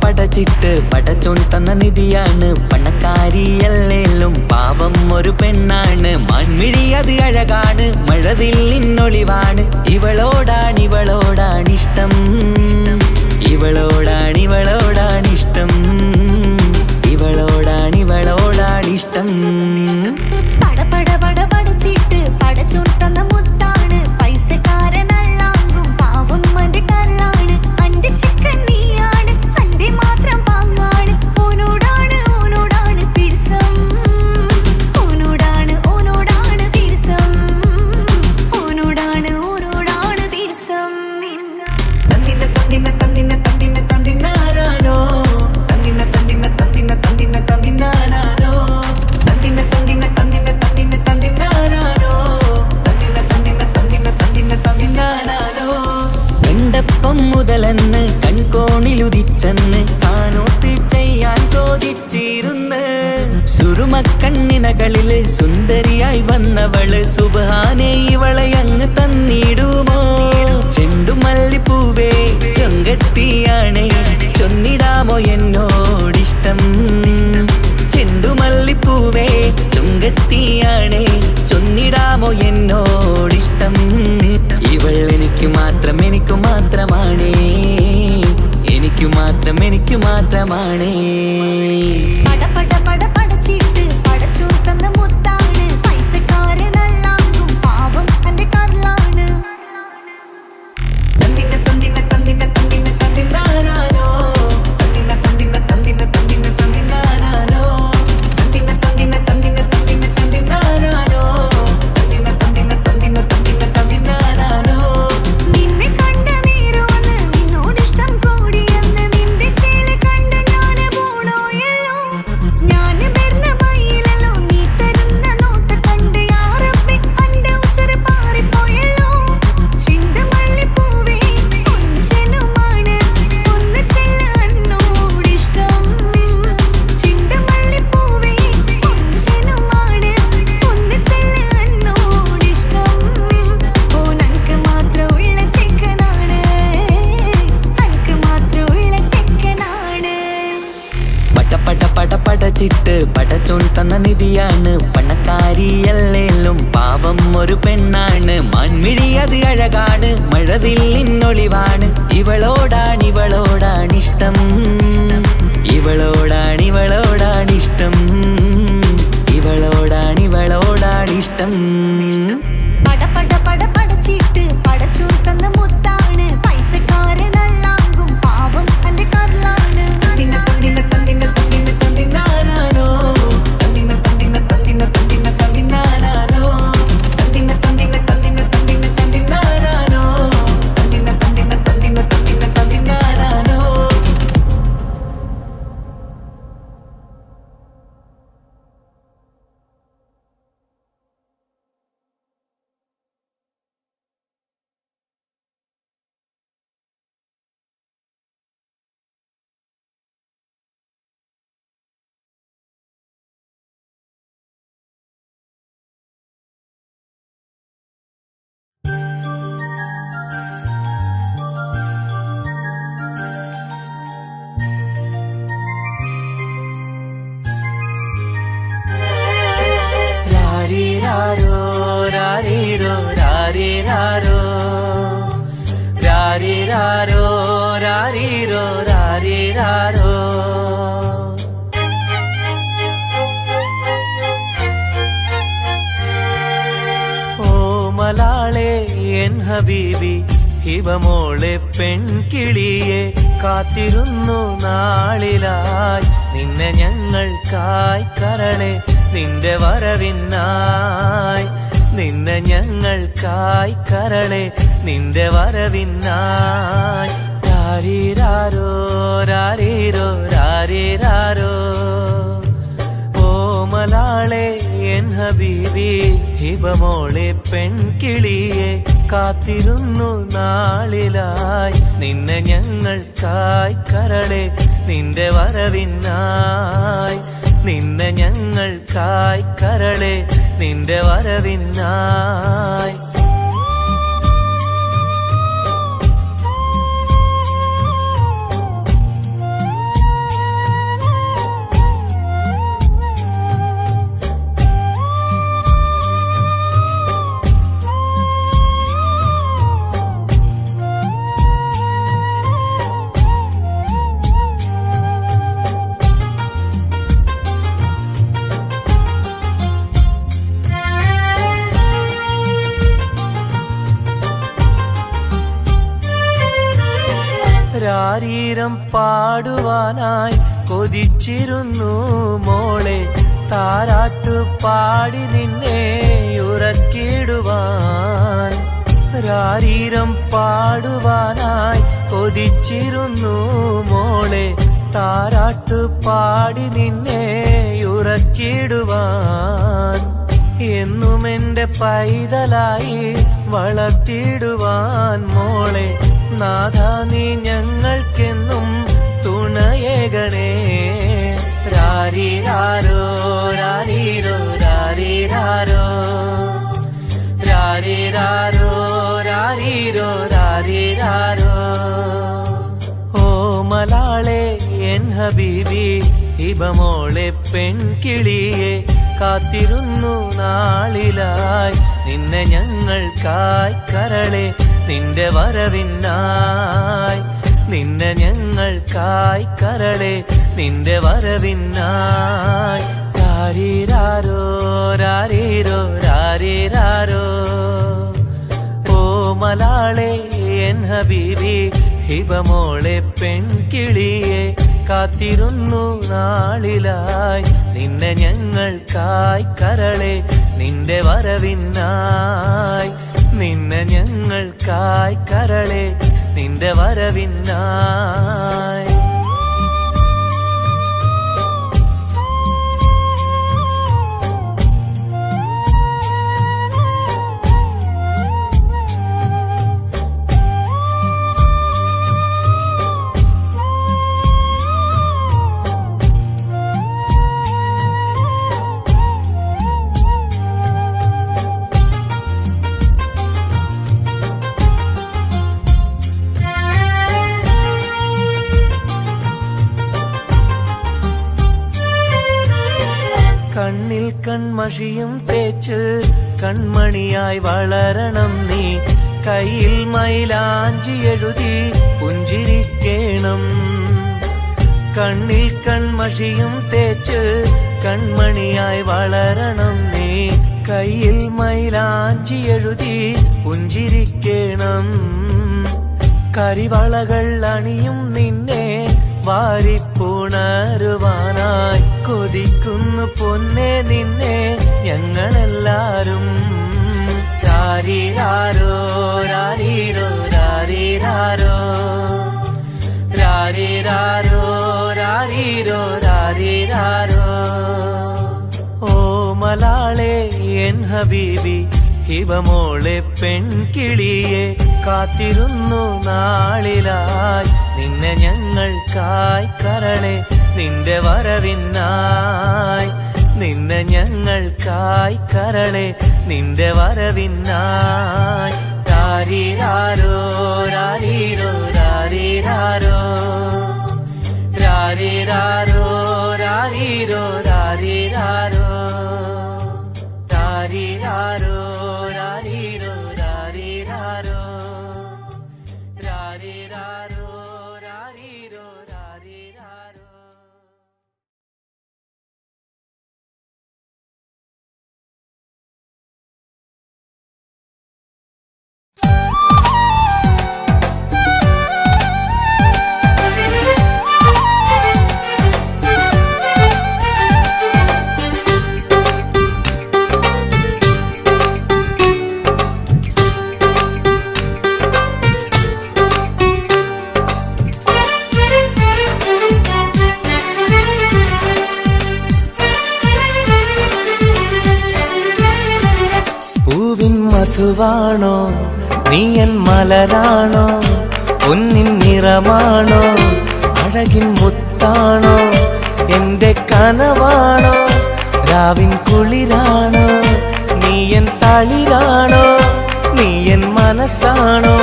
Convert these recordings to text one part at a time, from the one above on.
പടച്ചിട്ട് പടച്ചോൻ തന്ന നിധിയാണ് പണക്കാരിയല്ലേലും പാവം ഒരു പെണ്ണാണ്. മാൻമിഴി അത് അഴകാണ്, മഴവില്ലിന്നൊളിവാണ്. ഇവളോടാണിഷ്ടം, ഇവളോടാണിഷ്ടം, ഇവളോടാണിഷ്ടം. പടച്ചിട്ട് പടച്ചോൻ തന്ന മുത്താണ്, പൈസക്കാരനല്ലാങ്കും പാവം അന്റെ കരളാണ്. അന്റെ ചിക്കൻ നീയാണ്, അന്റെ മാത്രം പാങ്ങാണ്. ഓനോടാണ് പിരിസം, ഓനോടാണ് പിരിസം, ഓനോടാണ് പിരിസം. തന്തിന തന്തിന തന്തിന തന്തിന തന്തിനാരോ, തന്തിന തന്തിന തന്തിന തന്തിന തന്തിനാരോ, തന്തിന തന്തിന തന്തിന തന്തിന തന്തിനാരോ, തന്തിന തന്തിന തന്തിന തന്തിന തന്തിനാരോ. കണ്ടപ്പം മുതലെന്ന് കൺകോണിലുദിച്ചെന്ന് കാനോത്ത് ചെയ്യാൻ ചോദിച്ചിരുന്ന്. സുറുമക്കണ്ണിനകളില് സുന്ദരിയായി വന്നവള് സുബ്ഹാനേ ഇവളെ അങ്ങ് തന്നിടുമോ? ചെണ്ടുമല്ലിപ്പൂവേ ചൊങ്കത്തിയാണ്, ചൊന്നിടാമോ എന്നോടിഷ്ടം? ചെണ്ടുമല്ലിപ്പൂവേ ചൊങ്കത്തിയാണ്, ചൊന്നിടാമോ എന്നോടിഷ്ടം? ഇവൾ എനിക്ക് മാത്രമാണേ, എനിക്ക് മാത്രമാണേ. പടച്ചിട്ട് പടച്ചോൻ തന്ന മുത്താണ്, പൈസക്കാരനല്ലാങ്കും പാവം അന്റെ കരളാണ്. തന്തിന തന്തിന തന്തിന തന്തിന തന്തിനാരോ, തന്തിന തന്തിന തന്തിന തന്തിന തന്തിനാരോ, തന്തിന തന്തിന തന്തിന തന്തിന തന്തിനാരോ, തന്തിന തന്തിന തന്തിന തന്തിന തന്തിനാരോ. നിന്നെ കണ്ട നേരമെന്ന് നിന്നോടിഷ്ടം കൂടിയെന്ന് നിന്റെ ചേല കണ്ട് ഞാന് പോണോയല്ലോ. ഞാന് വരുന്ന വഴിയിലല്ലോ നീ തരുന്ന നോട്ട കണ്ട് യാ റബ്ബി അന്റെ ഉസറ് പാറിപ്പോയല്ലോ. ചെണ്ടുമല്ലിപ്പൂവേ കൊഞ്ചനുമാണ്, ഒന്ന് ചെല്ല എന്നോടിഷ്ടം. ചെണ്ടുമല്ലിപ്പൂവേ കൊഞ്ചനുമാണ്, ഒന്ന് ചെല്ല എന്നോടിഷ്ടം. ഓനക്ക് മാത്രമുള്ള ചെക്കനാണ്, അനക്ക് മാത്രമുള്ള ചെക്കനാണ്. പടച്ചിട്ട് പടച്ചോൻ തന്ന നിധിയാണ് പണക്കാരിയല്ലേലും പാവം ഒരു പെണ്ണാണ്. മാൻമിഴി അത് അഴകാണ്, മഴവില്ലിന്നൊളിവാണ്. ഇവളോടാണിഷ്ടം, ഇവളോടാണിഷ്ടം, ഇവളോടാണിഷ്ടം. പടച്ചിട്ട് പടച്ചോൻ തന്ന മുത്താണ്, പൈസക്കാരനല്ലാങ്കും പാവം അന്റെ കരളാണ്. തന്തിന തന്തിന തന്തിന തന്തിന തന്തിനാരോ, തന്തിന തന്തിന തന്തിന തന്തിന തന്തിനാരോ, തന്തിന തന്തിന തന്തിന തന്തിന തന്തിനാരോ, തന്തിന തന്തിന തന്തിന തന്തിന തന്തിനാരോ. രാരിരാരോ രാരിരോ രാരിരാരോ, രാരിരാരോ രാരിരോ രാരിരാരോ. ഓ മലാളെ എൻ ഹബീബി ഹിബമോളെ പെൺകിളിയെ കാത്തിരുന്നു നാളിലായി നിന്നെ ഞങ്ങൾക്കായി കരളെ നിന്റെ വരവിനായി, നിന്നെ ഞങ്ങൾക്കായി കരളെ നിന്റെ വരവിനായി. രാരിരാരോ രാരിരോ രാരിരാരോ. ഓ മലാളെ എൻ ഹബീബി ഹിബമോളെ പെൺകിളിയെ കാത്തിരുന്നു നാളിലായി നിന്നെ ഞങ്ങൾക്കായി കരളെ നിന്റെ വരവിനായി നിന്നെ ഞങ്ങൾക്കായി കരളെ നിന്റെ വരവിനായി രാരീരം പാടുവാനായി കൊതിച്ചിരുന്നു മോളെ താരാട്ടു പാടി നിന്നെ ഉറക്കിടുവാൻ രാരീരം പാടുവാനായി കൊതിച്ചിരുന്നു മോളെ താരാട്ടു പാടി നിന്നെ ഉറക്കിടുവാൻ എന്നും എന്റെ പൈതലായി വളർത്തിടുവാൻ മോളെ നാഥാ നീ ഞങ്ങൾക്കെന്നും തുണയേകണേ രാരീരാരോ രാരീരോ രാരീരാരോ രാരീരാരോ രാരീരോ രാരീരാരോ ഓ മലാളെ എൻ ഹബീബി ഹിബമോളെ പെൺകിളിയെ കാത്തിരുന്നു നാളിലായി നിന്നെ ഞങ്ങൾക്കായി കരളെ നിന്റെ വരവിനായി നിന്നെ ഞങ്ങൾക്കായി കരളെ നിന്റെ വരവിനായി രാരീരാരോ രാരീരോ രാരീരാരോ ഓ മലാളെ എൻ ഹബീബി ഹിബമോളെ പെൺകിളിയെ കാത്തിരുന്നു നാളിലായി നിന്നെ ഞങ്ങൾക്കായി കരളെ നിന്റെ വരവിനായി നിന്നെ ഞങ്ങൾക്കായി കരളെ നിന്റെ വരവിനായി കണ്ണിൽ കൺമഷിയും തേച്ച് കൺമണിയായി വളരണം നീ കയ്യിൽ മൈലാഞ്ചി എഴുതി പുഞ്ചിരിക്കേണം കണ്ണിൽ കൺമഷിയും തേച്ച് കൺമണിയായി വളരണം നീ കയ്യിൽ മൈലാഞ്ചി എഴുതി പുഞ്ചിരിക്കേണം കരിവളകൾ അണിയും നിന്നെ വാരിപ്പുണരുവാനായി കൊതിക്കുന്നു പൊന്നെ നിന്നെ ഞങ്ങളെല്ലാരും രാരീരാരോ രാരീരോ രാരീരാരോ രാരീരാരോ രാരീരോ രാരീരാരോ ഓ മലാളെ എൻ ഹബീബി ഹിബമോളെ പെൺകിളിയെ കാത്തിരുന്നു നാളിലായി നിന്നെ ഞങ്ങൾക്കായി കരളെ നിന്റെ വരവിനായി നിന്നെ ഞങ്ങൾക്കായി കരളെ നിന്റെ വരവിനായി രാരീരാരോ രാരീരോ രാരീരാരോ രാരീരാരോ രാരീരോ രാരീരാരോ രാരീരാരോ രാരീരോ രാരീരാരോ രാരീരാരോ രാരീരോ രാരീരാരോ പൂവിൻ മധുവാണോ നീ എൻ മലരാണോ പൊന്നിൻ നിറമാണോ അഴകിൻ മുത്താണോ എന്റെ കനവാണോ രാവിൻ കുളിരാണോ നീ എൻ തളിരാണോ നീ എൻ മനസ്സാണോ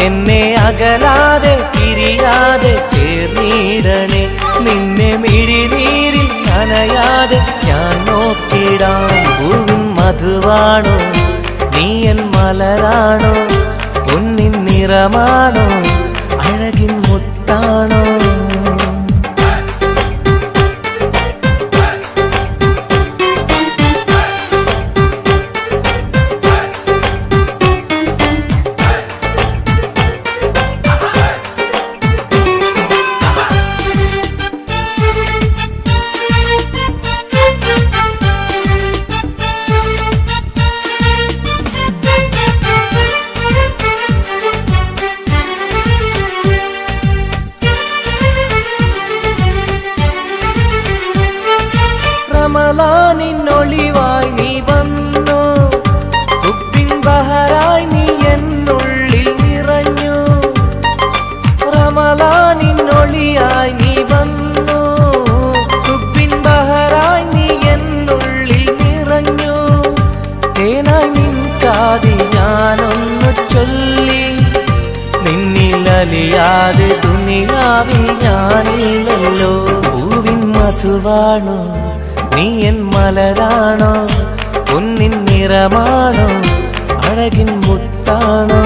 എന്നെ അകലാതെ പിരിയാതെ ചേർന്നിടണേ നിന്നെ മിഴിനീരിൽ നനയാതെ ഞാൻ നോക്കിടാം പൂവിൻ മധുവാണോ നീ എൻ മലരാണോ പൊന്നിൻ നിറമാണോ അഴകിൻ മുത്താണോ റമളാനിന്നൊളിവായി നീ വന്നു ഹുബ്ബിൻ ബഹറായി നീ എന്നുള്ളിൽ നിറഞ്ഞു റമളാനിന്നൊളിയായി നീ വന്നു ഹുബ്ബിൻ ബഹറായി നീ എന്നുള്ളിൽ നിറഞ്ഞു തേനായി നിൻ കാതിൽ ഞാനൊന്നു ചൊല്ലി നിന്നിലലിയാതെ ദുനിയാവിൽ ഞാനില്ലല്ലോ പൂവിൻ മധുവാണോ നീ എൻ മലരാണോ പൊന്നിൻ നിറമാണോ അഴകിൻ മുത്താണോ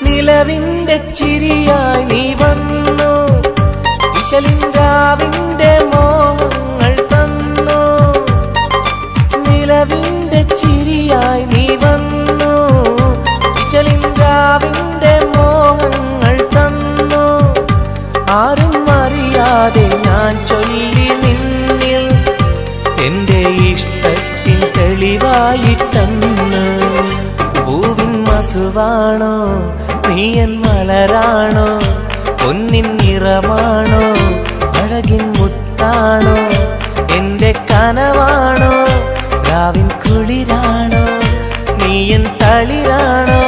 നിലവിന്റെ ചിരിയായി നീ വന്നു വിശലിൻരാവിന്റെ മോഹങ്ങൾ തന്നു നിലവിന്റെ ചിരിയായി നീ വന്നു വിശലിൻരാവിന്റെ മോഹങ്ങൾ തന്നു ആരും അറിയാതെ ഞാൻ ചൊല്ലി നിന്നിൽ എന്റെ ഇഷ്ടത്തിൻ തെളിവായിട്ടെന്ന് പൂവിൻ മധുവാണോ നീ എൻ മലരാണോ പൊന്നിൻ നിറമാണോ അഴകിൻ മുത്താണോ എന്റെ കനവാണോ രാവിൻ കുളിരാണോ നീ എൻ തളിരാണോ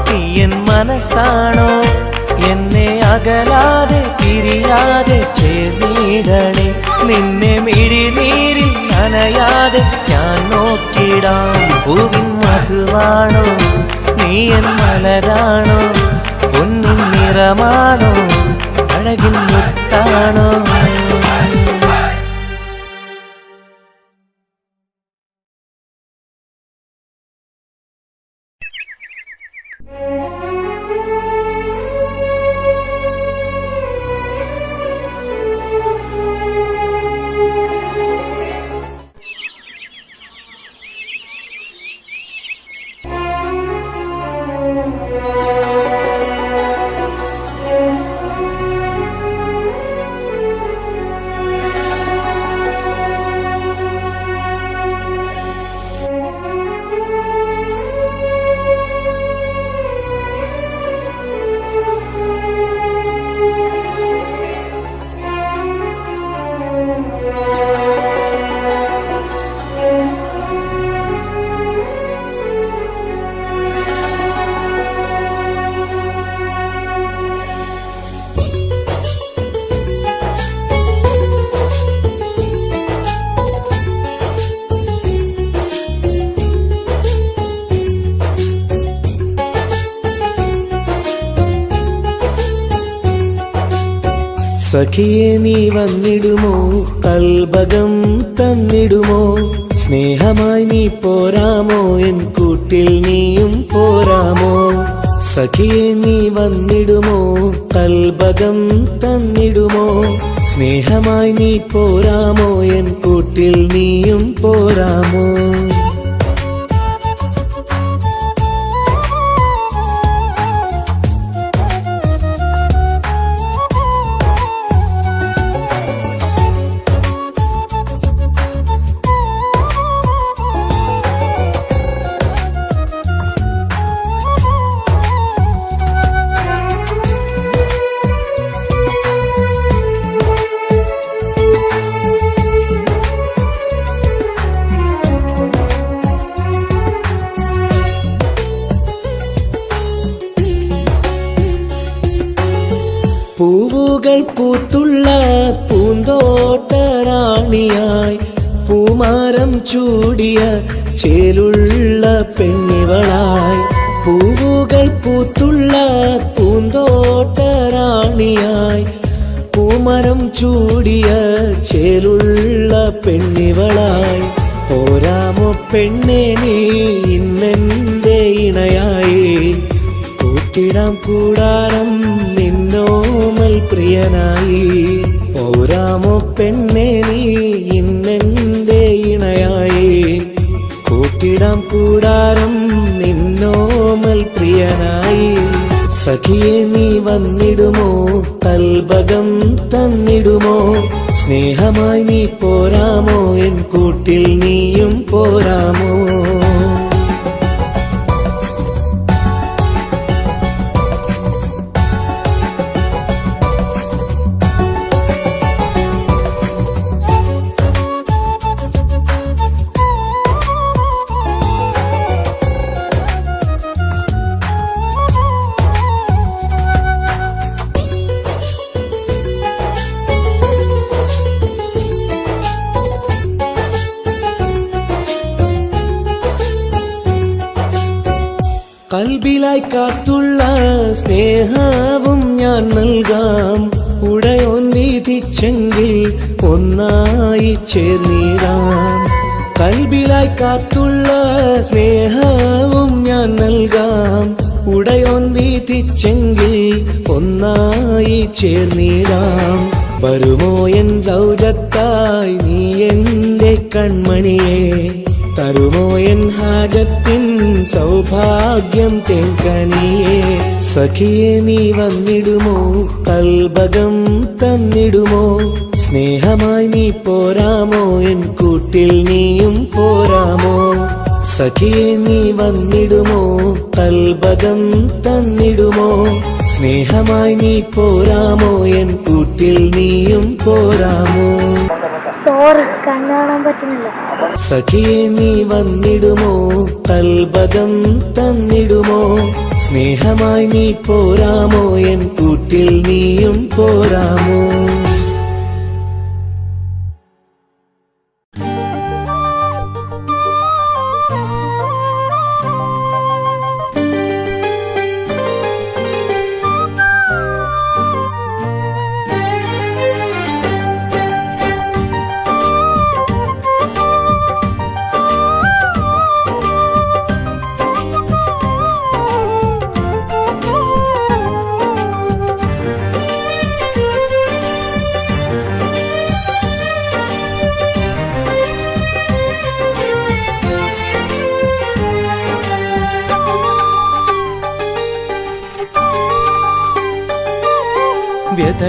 നീ എൻ മനസ്സാണോ എന്നെ അകലാതെ പിരിയാതെ ചേർന്നിടണേ നിന്നെ മിഴിനീരിൽ നനയാതെ ഞാൻ നോക്കിടാം പൂവിൻ മധുവാണോ നീ എൻ മലരാണോ പൊന്നിൻ നിറമാണോ അഴകിൻ മുത്താണോ സഖിയെ നീ വന്നിടുമോ കൽബകം തന്നിടുമോ സ്നേഹമായി നീ പോരാമോ എൻ കൂട്ടിൽ നീയും പോരാമോ സഖിയെ നീ വന്നിടുമോ കൽബകം തന്നിടുമോ സ്നേഹമായി നീ പോരാമോ എൻ കൂട്ടിൽ നീയും പോരാമോ? പൂവുകൾ പൂത്തുള്ള പൂന്തോട്ടറാണിയായി പൂമാരം ചൂടിയ ചേലുള്ള പെണ്ണിവളായി. പൂവുകൾ പൂത്തുള്ള പൂന്തോട്ടറാണിയായി പൂമരം ചൂടിയ ചേലുള്ള പെണ്ണിവളായി. പോരാമോ പെണ്ണെ നീ ഇന്നെന്റെ ഇണയായി? കൂട്ടിടാം കൂടാരം നിന്നോമൽ പ്രിയനായി. പോരാമോ പെണ്ണെ നീ ഇന്നെന്റെ ഇണയായി? കൂട്ടിടാം കൂടാരം നിന്നോമൽ പ്രിയനായി. സഖിയെ നീ വന്നിടുമോ? കൽബകം തന്നിടുമോ? സ്നേഹമായി നീ പോരാമോ എൻ കൂട്ടിൽ നീയും പോരാമോ? കൽബിലായി കാത്തുള്ള സ്നേഹവും ഞാൻ നൽകാം. ഉടയോൻ വിധിച്ചെങ്കിൽ ഒന്നായി ചേർന്നിടാം. കൽബിലായി കാത്തുള്ള സ്നേഹവും ഞാൻ നൽകാം. ഉടയോൻ വിധിച്ചെങ്കിൽ ഒന്നായി ചേർന്നിടാം. വരുമോ എൻ സൗജത്തായി നീ എന്റെ കൺമണിയെ? തരുമോ എൻ ഹാജത്തിൻ സൗഭാഗ്യം തേങ്കനിയേ? സഖിയെ നീ വന്നിടുമോ? കൽബകം തന്നിടുമോ? സ്നേഹമായി നീ പോരാമോ എൻ കൂട്ടിൽ നീയും പോരാമോ? സഖിയെ നീ വന്നിടുമോ? കൽബകം തന്നിടുമോ? സ്നേഹമായി നീ പോരാമോ എൻ കൂട്ടിൽ നീയും പോരാമോ? സോറി, കണ്ണു കാണാൻ പറ്റുന്നില്ല. സഖിയെ നീ വന്നിടുമോ? കൽബകം തന്നിടുമോ? സ്നേഹമായി നീ പോരാമോ എൻ കൂട്ടിൽ നീയും പോരാമോ?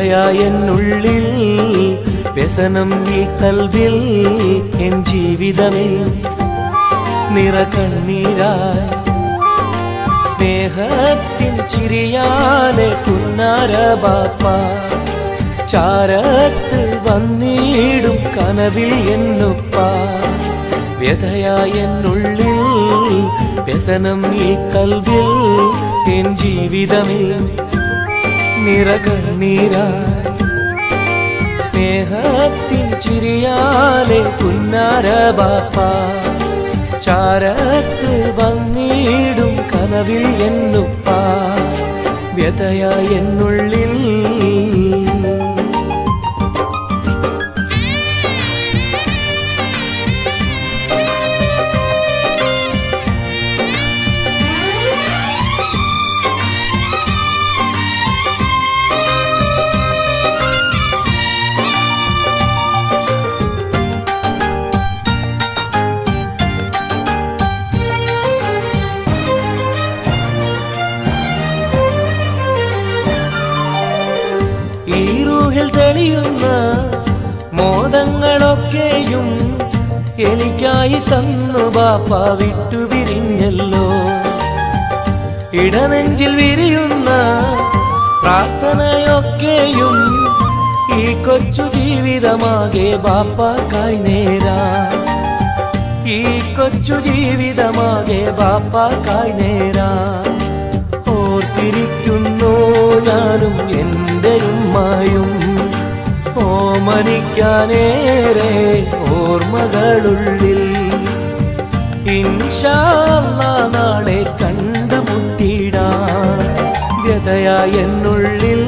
വ്യതയായെന്നുള്ളിൽ വ്യസനം ഈ കൽവിൽ എൻ ജീവിതമിൽ നിറകണ്ണീരായി സ്നേഹത്തിൻ ചിരിയാലെ പുന്നാര ബാപ്പ ചാരത്ത് വന്നിടും കനവിൽ എന്നുപ്പ. വ്യതയായെന്നുള്ളിൽ വ്യസനം ഈ കൽവിൽ എൻ ജീവിതമിൽ നിറകണ്ണീരായി സ്നേഹത്തിൻ ചിരിയാലെ പുന്നാര ബാപ്പ ചാരത്ത് വന്നിടും കനവിൽ എന്നുപ്പ. വ്യതയായെന്നുള്ളിൽ തെളിയുന്ന മോദങ്ങളൊക്കെയും എനിക്കായി തന്നു ബാപ്പ വിട്ടുപിരിഞ്ഞല്ലോ. ഇടനെഞ്ചിൽ വിരിയുന്ന പ്രാർത്ഥനയൊക്കെയും ഈ കൊച്ചു ജീവിതമാകെ ബാപ്പാക്കായി നേരാ. ഈ കൊച്ചു ജീവിതമാകെ ബാപ്പാക്കായി നേരാ. ഓർത്തിരിക്കുന്നു ഞാനും എൻ്റെ ഉമ്മായും, ഓമനിക്കാനേറെ ഓർമ്മകളുള്ളിൽ. ഇൻഷാ അല്ലാഹ് നാളെ കണ്ടുമുട്ടിടാൻ വ്യതയായ എന്നുള്ളിൽ.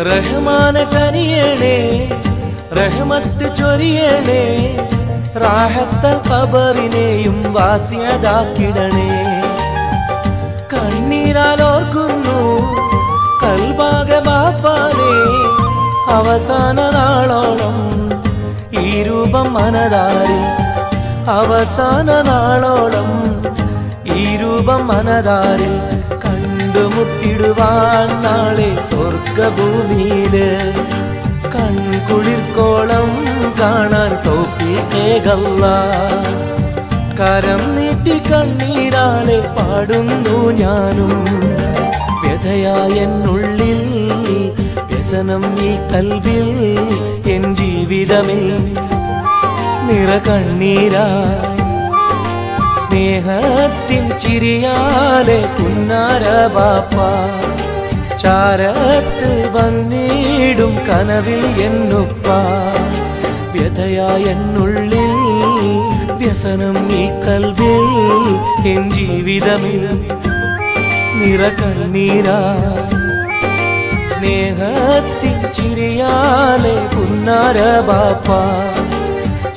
റഹ്മാന കനിയണേ, റഹ്മത്ത് ചൊരിയണേ, റാഹത്തൽ ഖബറിനെയും വാസിയതാക്കിടണേ. കണ്ണീരാലോർക്കുന്നു കൽബാകെ ബാപ്പാനെ, അവസാന നാളോളം ഈ രൂപം മനതാരിൽ. അവസാന നാളോളം ഈ രൂപം മനതാരിൽ. കണ്ടുമുട്ടിടുവാൻ നാളെ സ്വർഗഭൂമിയില്. കൺകുളിർക്കോളം കാണാൻ തൗഫീഖേകല്ലാഹ്. കരം നീട്ടി കണ്ണീരാലെ പാടുന്നു ഞാനും. വ്യഥയായ എന്നുള്ളിൽ വ്യസനം ഈ കൽബിൽ. എൻ ജീവിതമിൽ നിറകണ്ണീരായി സ്നേഹത്തിൻ ചിരിയാലെ പുന്നാര ബാപ്പ. ചാരത്ത് വന്നിടും കനവിൽ എന്നുപ്പ. വ്യഥയായ എന്നുള്ളിൽ വ്യസനം ഈ കൽബിൽ. എൻ ജീവിതമിൽ നിറകണ്ണീരായി സ്നേഹത്തിൻ ചിരിയാലെ പുന്നാര ബാപ്പ.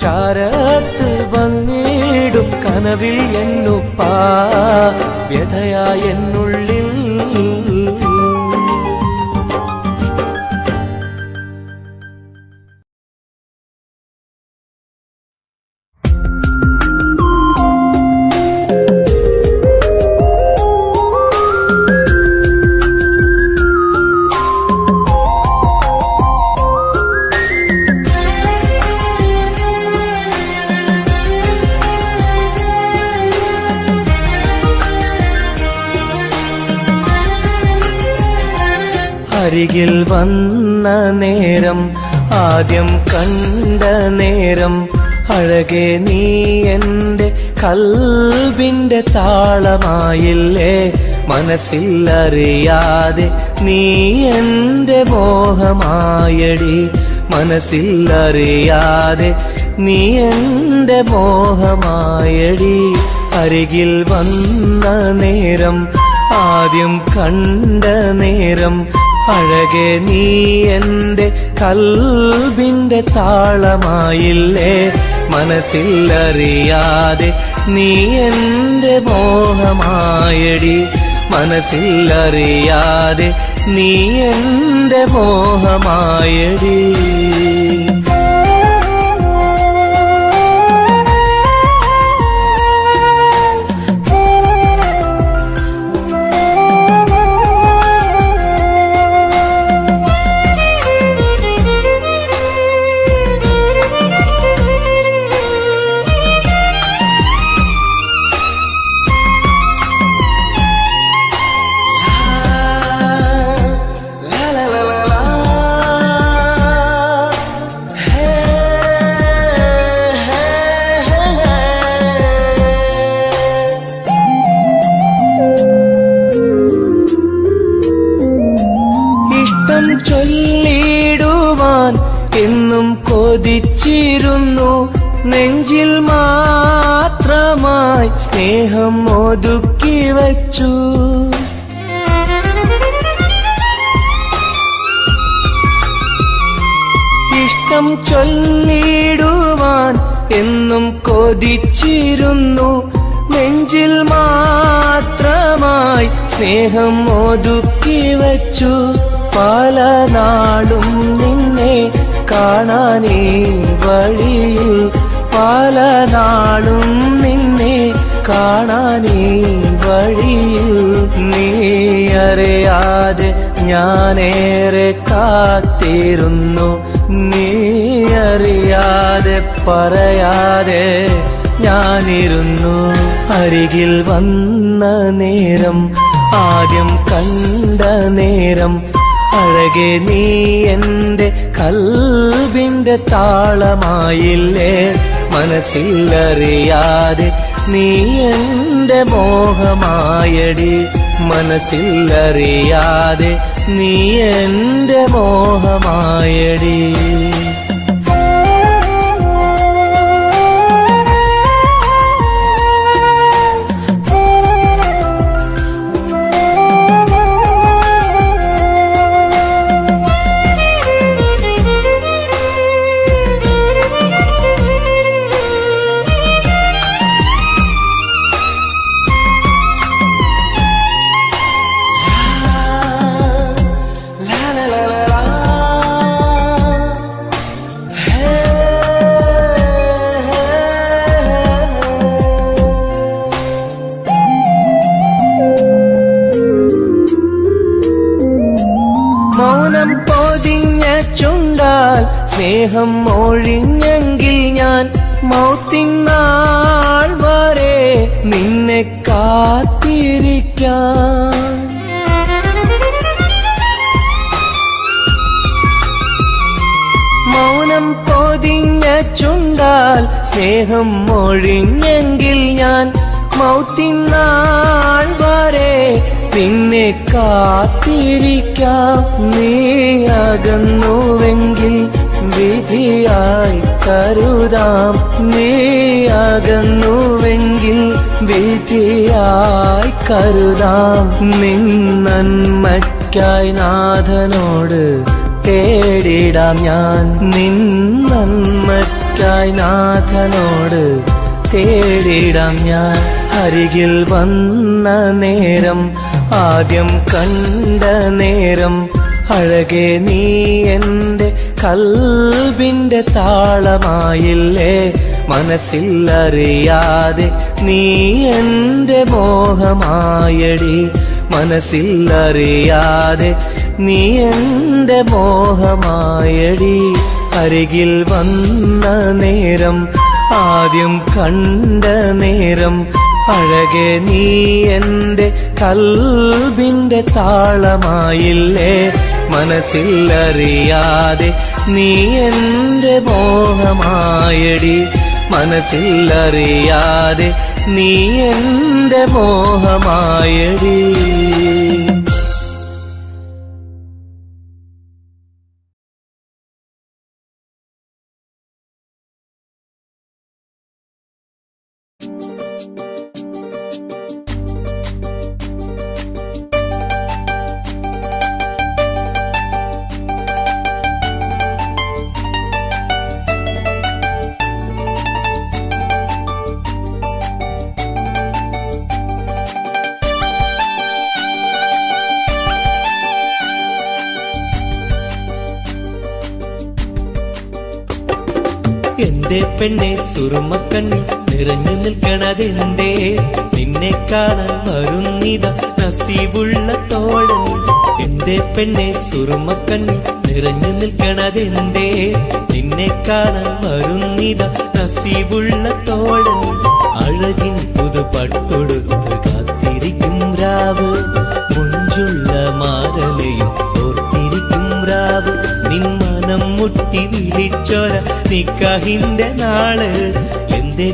ചാരത്ത് വന്നിടും കനവിൽ എന്നുപ്പ. വ്യഥയായ എന്നുള്ളിൽ. അരികിൽ വന്ന നേരം, ആദ്യം കണ്ട നേരം, അഴകെ നീ എൻ്റെ കൽബിൻ്റെ താളമായില്ലേ. മനസ്സിൽ അറിയാതെ നീ എൻ്റെ മോഹമായടി. മനസ്സിൽ അറിയാതെ നീ എൻ്റെ മോഹമായടി. അരികിൽ വന്ന നേരം, ആദ്യം കണ്ട നേരം, അഴകെ നീ എൻ്റെ കൽബിൻ്റെ താളമായില്ലേ. മനസ്സിൽ അറിയാതെ നീ എൻ്റെ മോഹമായടി. മനസ്സിൽ അറിയാതെ നീ എൻ്റെ മോഹമായടി. ചൊല്ലിടുവാൻ എന്നും കൊതിച്ചിരുന്നു. നെഞ്ചിൽ മാത്രമായി സ്നേഹം ഒതുക്കി വച്ചു. ഇഷ്ടം ചൊല്ലിടുവാൻ എന്നും കൊതിച്ചിരുന്നു നെഞ്ചിൽ മാത്രമായി സ്നേഹം ഒതുക്കി വച്ചു പല നാളും നിന്നെ കാണാനേ വഴിയിൽ പല നാളും നിന്നെ കാണാനേ വഴിയിൽ നീ അറിയാതെ ഞാനേറെ കാത്തിരുന്നു നീ അറിയാതെ പറയാതെ ഞാനിരുന്നു അരികിൽ വന്ന നേരം ആദ്യം കണ്ട നേരം അഴകെ നീ എൻ്റെ കൽബിൻ്റെ താളമായില്ലേ മനസ്സിലറിയാതെ നീ എൻ്റെ മോഹമായടി മനസ്സിലറിയാതെ നീ എൻ്റെ മോഹമായടി മൗനം പൊതിഞ്ഞ ചുണ്ടാൽ സ്നേഹം ഒഴിഞ്ഞെങ്കിൽ ഞാൻ മൗത്തിനാൾ വരെ നിന്നെ കാത്തിരിക്കാം മൗനം പൊതിഞ്ഞ ചുണ്ടാൽ സ്നേഹം ഒഴിഞ്ഞെങ്കിൽ ഞാൻ മൗത്തിനാൾ വരെ നിന്നെ കാത്തിരിക്കാം നീ അകന്നുവെങ്കിൽ വിധിയായി കരുതാം നീ അകന്നുവെങ്കിൽ വിധിയായി കരുതാം നിൻ നന്മയ്ക്കായി നാഥനോട് തേടിടാം ഞാൻ നിൻ നന്മയ്ക്കായി നാഥനോട് തേടിടാം ഞാൻ അരികിൽ വന്ന നേരം ആദ്യം കണ്ട നേരം അഴകെ നീ എൻ്റെ കൽബിൻ്റെ താളമായില്ലേ മനസ്സിലറിയാതെ നീ എൻ്റെ മോഹമായടി മനസ്സിലറിയാതെ നീ എൻ്റെ മോഹമായടി അരികിൽ വന്ന നേരം ആദ്യം കണ്ട നേരം അഴകെ നീ എൻ്റെ കൽബിൻ്റെ താളമായില്ലേ മനസ്സിലറിയാതെ നീ എൻ്റെ മോഹമായടി മനസ്സിലറിയാതെ നീ എൻ്റെ മോഹമായടി എന്തേ പെണ്ണെ സുറുമക്കണ്ണി നിറഞ്ഞു നിൽക്കണതെന്തേ നിന്നെ കാണാൻ വരുന്നിത നസീബുള്ള തോഴൻ എന്തേ പെണ്ണെ സുറുമക്കണ്ണി നിറഞ്ഞു നിൽക്കണതെന്തേ നിന്നെ കാണാൻ വരുന്നിത നസീബുള്ള തോഴൻ അഴകിൻ പുതുപട്ടൊടുത്ത് കാത്തിരിക്കും രാവ് മുഞ്ചുള്ള മാരലയും ഓർത്തിരിക്കും രാവ് നിൻ മനം മുട്ടി വിളിച്ചോര നിക്കാഹിന്റെ നാള് എന്തേ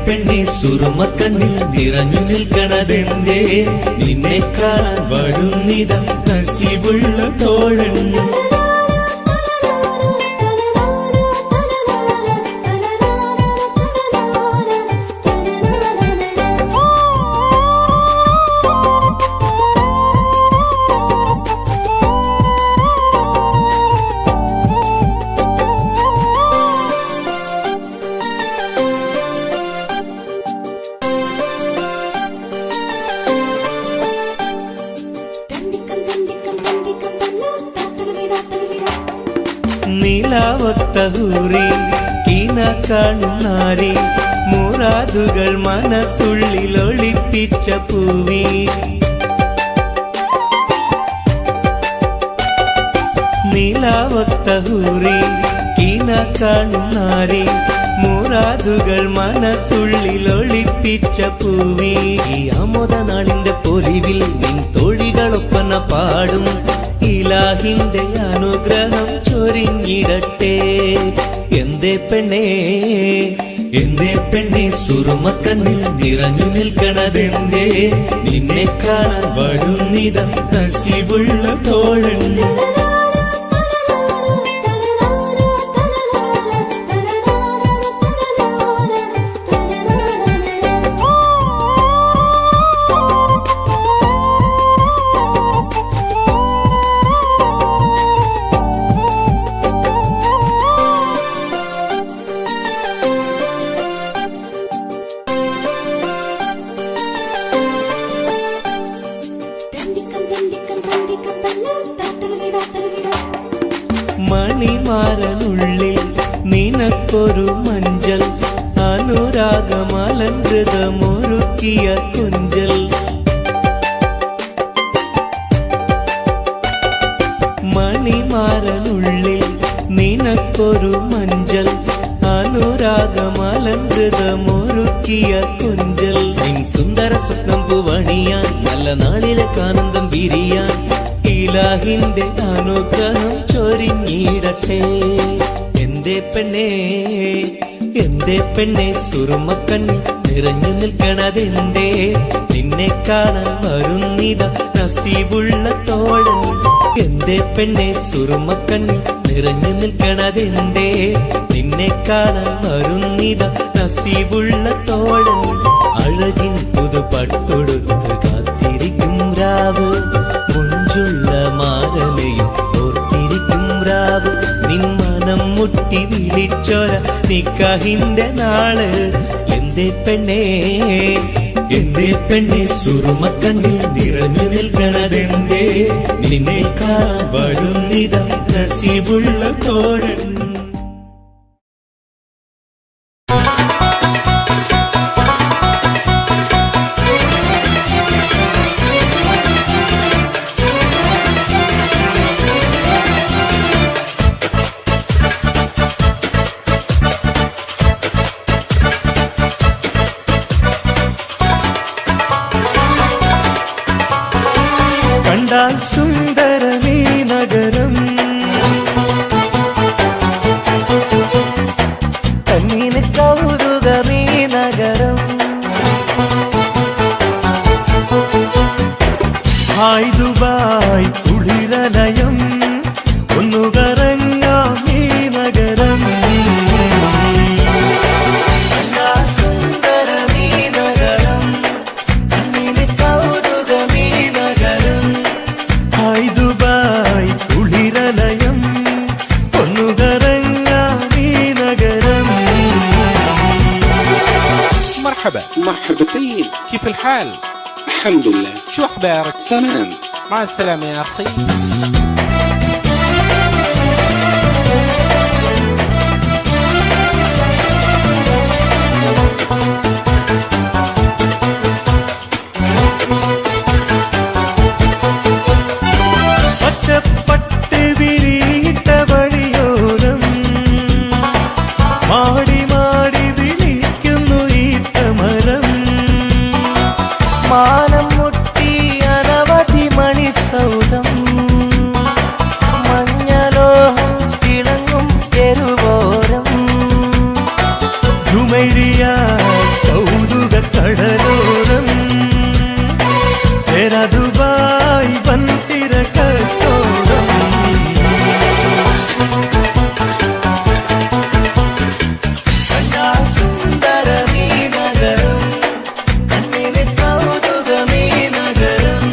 പെണ്ണെ സുറുമക്കണ്ണിൽ നിറഞ്ഞു നിൽക്കണതെന്തേ നിന്നെ കാണാൻ വരുന്നിത നസീബുള്ള തോഴൻ നിലാവൊത്ത ഹൂറി കീന കാണും നാരി മുറാദുകൾ മനസ്സുള്ളിൽ ഒളിപ്പിച്ച പൂവി നിലാവൊത്ത ഹൂറി കീന കാണും നാരി മുറാദുകൾ മനസ്സുള്ളിൽ ഒളിപ്പിച്ച പൂവി ഈ ആമോദ നാളിന്റെ പൊലിവിൽ നിൻ തോഴികളൊപ്പന പാടും ഇലാഹിന്റെ അനുഗ്രഹം ചൊരിഞ്ഞിടട്ടെ എന്തേ പെണ്ണേ സുറുമക്കണ്ണിൽ നിറഞ്ഞു നിൽക്കണതെന്തേ നിന്നെ കാണാൻ വരുന്നിത നസീബുള്ള തോഴൻ മണിമാരനുള്ളിൽ നിനക്കൊരു മഞ്ചൽ അനുരാഗമലങ്കൃതമൊരുക്കിയ കുഞ്ചൽ മണിമാരനുള്ളിൽ നിനക്കൊരു മഞ്ചൽ അനുരാഗമലങ്കൃതമൊരുക്കിയ കുഞ്ചൽ നിൻ സുന്ദര സ്വപ്നം പൂവണിയാൻ നല്ല നാളിലെ കാനന്ദം വിരിയാൻ ഇലാഹിന്റെ അനുഗ്രഹം ചൊരിഞ്ഞിടട്ടെ എന്തേ പെണ്ണേ സുറുമക്കണ്ണി നിറഞ്ഞു നിൽക്കണതെന്തേ നിന്നെ കാണാൻ വരുന്നിത നസീബുള്ള തോഴൻ എന്തേ പെണ്ണേ സുറുമക്കണ്ണി നിറഞ്ഞു നിൽക്കണതെന്തേ നിന്നെ കാണാൻ വരുന്നിത നസീബുള്ള തോഴൻ അഴകിൻ പുതുപട്ടൊടുത്ത് കാത്തിരിക്കും രാവ് മുഞ്ചുള്ള മാരലയും ഓർത്തിരിക്കും രാവ് നിൻ മനം മുട്ടി വിളിച്ചൊര നിക്കാഹിന്റെ നാള് എന്തേ പെണ്ണേ സുറുമക്കണ്ണിൽ നിറഞ്ഞു നിൽക്കണതെന്തേ നിന്നെ കാണാൻ വരുന്നിത നസീബുള്ള തോഴൻ കണ്ടാൽ സുന്ദരമീ നഗരം കണ്ണിന് കൗതുകമീ നഗരം ഹായ് ദുബായ് കുളിരലയം ഒന്നു കറങ്ങാം ഈ നഗരം مرحبتين كيف الحال؟ الحمد لله شو أخبارك؟ تمام مع السلامة يا أخي. പച്ചപ്പട്ട് വിരിയിട്ട വഴിയോരം മാടി മാടി വിളിക്കുന്നു ഈ തമരം മാനം മുട്ടി അനവധി മണിസൗധം മഞ്ഞലോഹം തിളങ്ങും തെരുവോരം ജുമൈരിയ കൗതുക കടലോരം ദുബായ് വൻതിര കച്ചോടം കണ്ടാ സുന്ദരമീ നഗരം കണ്ണിന് കൗതുകമീ നഗരം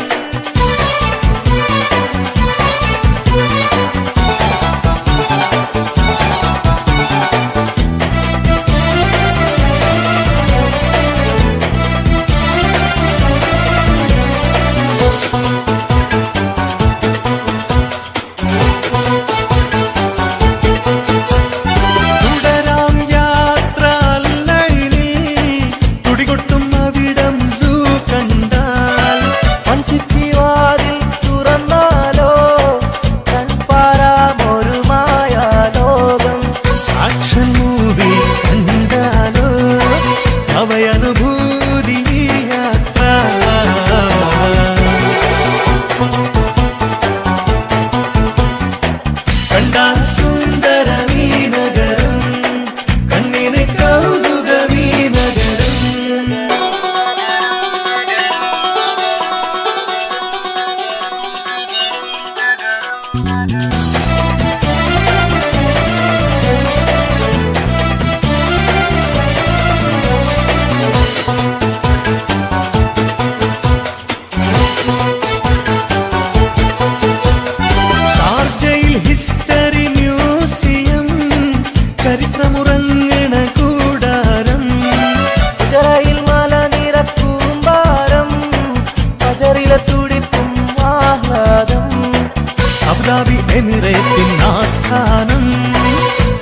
എമിറേറ്റിൻ ആസ്ഥാനം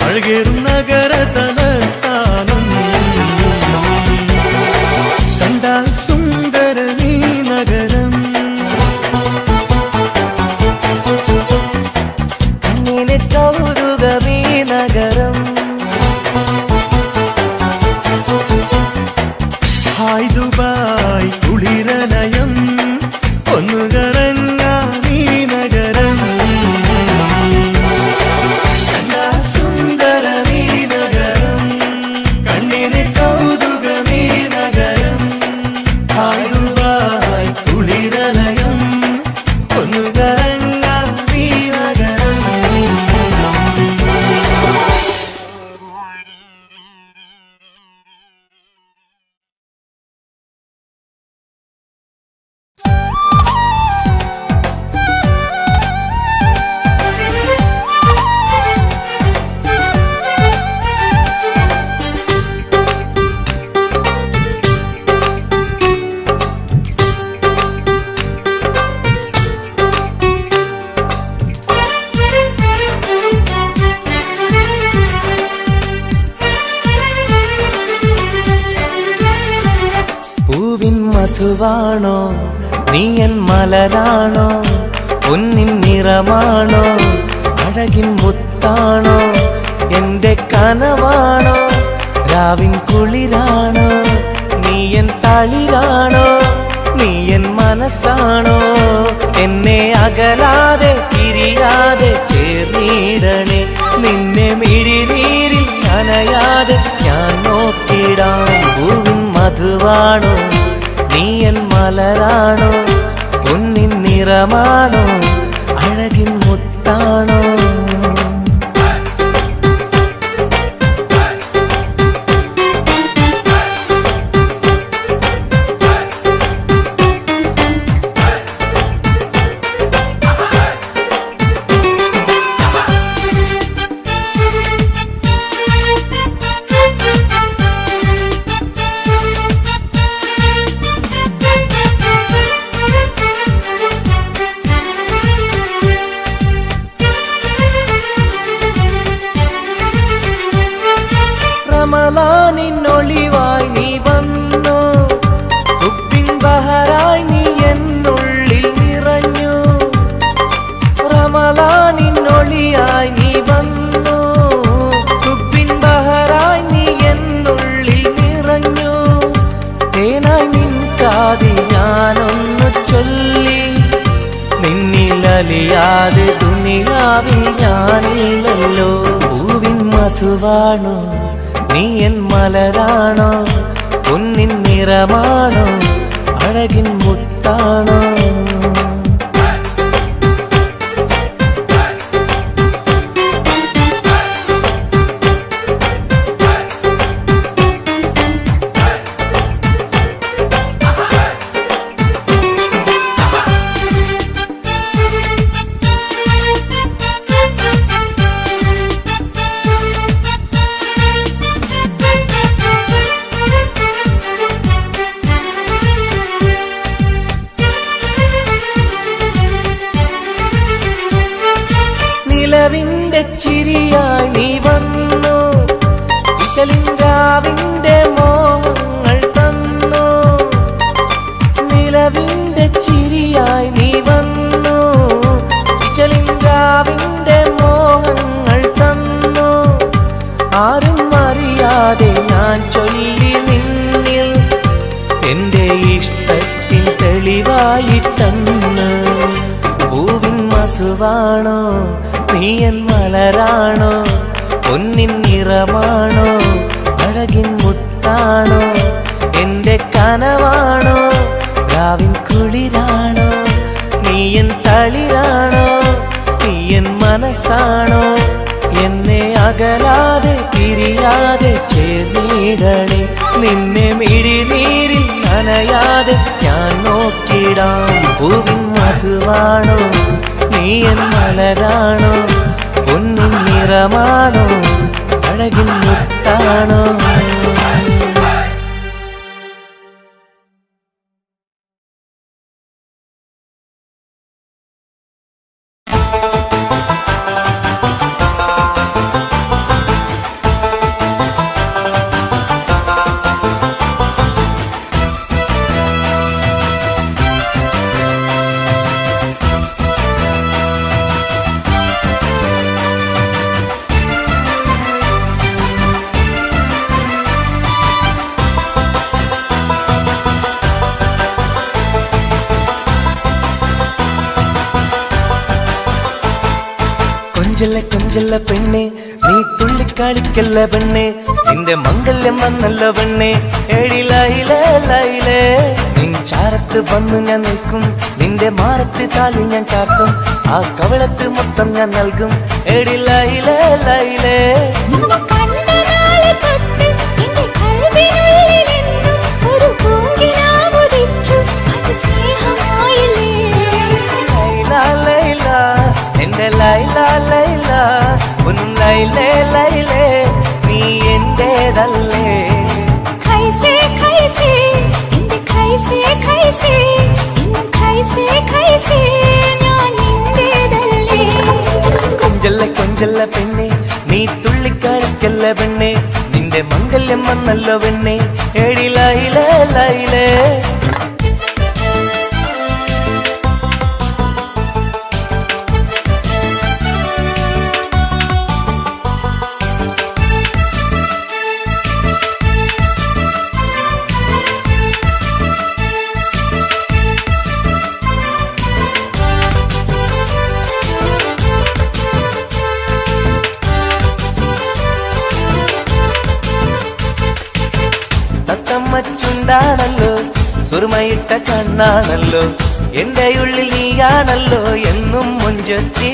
അഴകേറും നഗര തലസ്ഥാനം കണ്ടാൽ സുന്ദരമീ നഗരം കണ്ണിന് കൗതുകമീ നഗരം ഹായ് ദുബായ് കുളിരലയം ഒന്നുകറങ്ങാമീ നഗരം കണ്ടാ സുന്ദരമീ നഗരം കണ്ണിന് കൗതുകമീ നഗരം ഹായ് ദുബായ് കുളിരലയം ഒന്നുകറങ്ങാമീ നഗരം പൂവിൻ മധുവാണോ നീയൻ മലരാണോ പൊന്നിൻ നിറമാണോ അഴകിൻ മുത്താണോ എന്റെ കനവാണോ രാവിൻ കുളിരാണോ നീയൻ തളിരാണോ നീയൻ മനസ്സാണോ എന്നെ അകലാതെ പിരിയാതെ ചേർന്നിടണേ നിന്നെ മിഴിനീരിൽ നനയാതെ ഞാൻ നോക്കിടാം പൂവിൻ മധുവാണോ നീയൻ മലരാണോ പൊന്നിൻ നിറമാണോ അഴകിൻ മുത്താണോ റമളാനിന്നൊളിവായി നീ വന്നു ഉപ്പിൻ ബഹറായി നീ എന്നുള്ളിൽ നിറഞ്ഞു റമളാനിന്നൊളിയായി നീ വന്നു ഉപ്പിൻ ബഹറായി നീ എന്നുള്ളിൽ നിറഞ്ഞു തേനായി നിൻ കാതിൽ ഞാനൊന്നു ചൊല്ലി നിന്നിലലിയാതെ ദുനിയാവിൽ ഞാനില്ലല്ലോ പൂവിൻ മധുവാണോ നീയൻ മലരാണോ പൊന്നിൻ നിറമാണോ അഴകിൻ മുത്താണോ നിലവിന്റെ ചിരിയായി നീ വന്നു വിശലിൻരാവിന്റെ മോഹങ്ങൾ തന്നു നിലവിന്റെ ചിരിയായി നീ വന്നു വിശലിൻരാവിന്റെ മോഹങ്ങൾ തന്നു ആരും അറിയാതെ ഞാൻ ചൊല്ലി നിന്നിൽ എന്റെ ഇഷ്ടത്തിൻ തെളിവായിട്ടന്ന് പൂവിൻ മധുവാണോ നീയൻ മലരാണോ പൊന്നിൻ നിറമാണോ അഴകിൻ മുത്താണോ എന്റെ കനവാണോ രാവിൻ കുളിരാണോ നീയൻ തളിരാണോ നീയൻ മനസ്സാണോ എന്നെ അകലാതെ പിരിയാതെ ചേർന്നിടണേ നിന്നെ മിഴിനീരിൽ നനയാതെ ഞാൻ നോക്കിടാം പൂവിൻ മധുവാണോ നീയൻ മലരാണോ പൊന്നിൻ നിറമാണോ അഴകിൻ മുത്താണോ കൊഞ്ചല്ല പെണ്ണെ നീ തുള്ളിക്കളിക്കല്ല പെണ്ണെ നിന്റെ മംഗല്യം വന്നല്ല പെണ്ണെ എഴിലയിലേ നിൻ ചാരത്ത് വന്നു ഞാൻ നിൽക്കും നിന്റെ മാറത്ത് താലി ഞാൻ ചാർത്തും ആ കവളത്ത് മൊത്തം ഞാൻ നൽകും എഴിലയിലേ എന്റെ ലൈല ഒന്നും ലൈലേ നീ എന്റേതല്ലേ കൊഞ്ചല്ല പെണ്ണെ നീ തുള്ളിക്കളിക്കല്ല പെണ്ണെ നിന്റെ മംഗല്യം വന്നല്ലോ പെണ്ണെ എഴിലയിലേ ചുണ്ടാണല്ലോ സുറുമയിട്ട കണ്ണാണല്ലോ എന്റെ ഉള്ളിൽ നീയാണല്ലോ എന്നും മുഞ്ചത്തി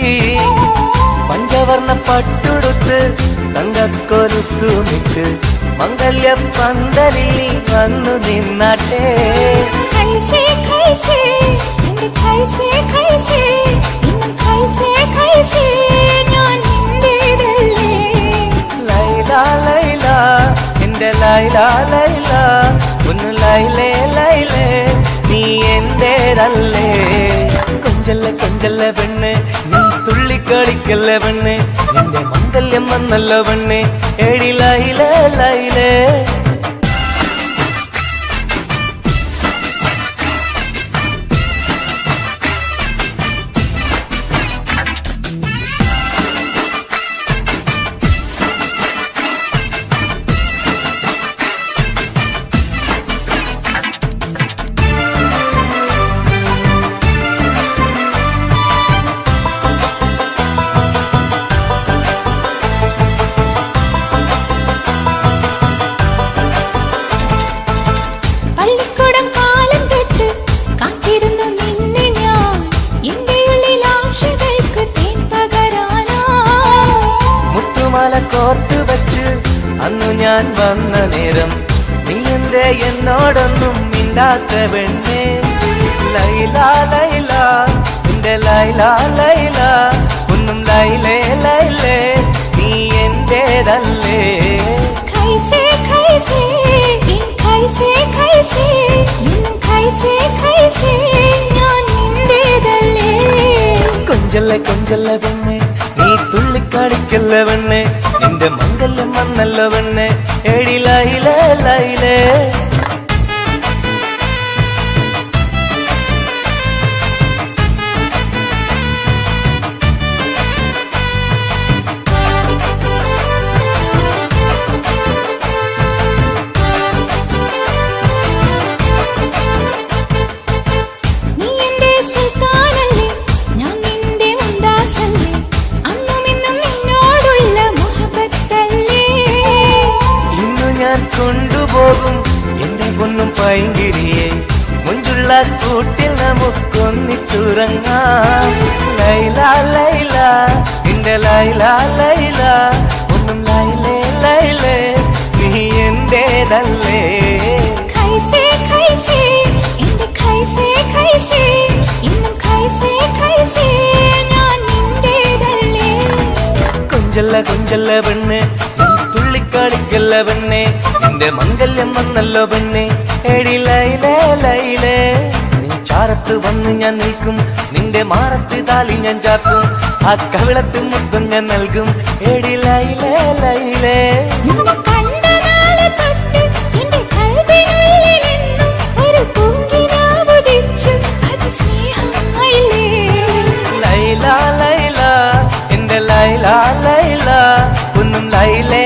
പഞ്ചവർണ്ണ പട്ടുടുത്ത് തങ്കക്കൊലുസുമിട്ട് മംഗല്യ പന്തലിൽ നീ വന്നു നിന്നാട്ടെ ലൈല എന്റെ ലൈല ഒന്ന് ലൈലേ നീ എന്റേതല്ലേ കൊഞ്ചല്ല പെണ്ണ് നീ തുള്ളിക്കളിക്കല്ല പെണ്ണ് നിന്റെ മംഗല്യം വന്നല്ലോ പെണ്ണ് എഴിലയിലേ കോർത്ത് വച്ച് അന്നു ഞാൻ വന്ന നേരം നീ എന്തേ എന്നോടൊന്നും മിണ്ടാത്ത പെണ്ണേ ലൈല എന്റെ ലൈല ഒന്നും ലൈലേ നീ എന്റേതല്ലേ കൊഞ്ചല്ല പെണ്ണെ നീ തുള്ളിക്കളിക്കല്ല പെണ്ണെ നിന്റെ മംഗല്യം വന്നല്ല പെണ്ണെ എഴിലയിലേ കൊണ്ടുപോകും എന്റെ പൊന്നും പൈങ്കിരിയെ മുഞ്ചുള്ള കൂട്ടിൽ നമുക്കൊന്നിച്ചുറങ്ങാം ലൈല എന്റെ ലൈല ഒന്നും ലൈലേ നീ എന്റേതല്ലേ കൊഞ്ചല്ല പെണ്ണ് തുള്ളിക്കളിക്കല്ല പെണ്ണെ നിന്റെ മംഗല്യം വന്നല്ലോ പെണ്ണെ എഴിലയിലേ നീ ചാരത്ത് വന്ന് ഞാൻ നിൽക്കും നിന്റെ മാറത്ത് താലി ഞാൻ ചാർത്തും ആ കവിളത്ത് മുത്തം ഞാൻ നൽകും എഴിലയിലേ ലൈല എന്റെ ലൈല ഒന്നും ലൈലേ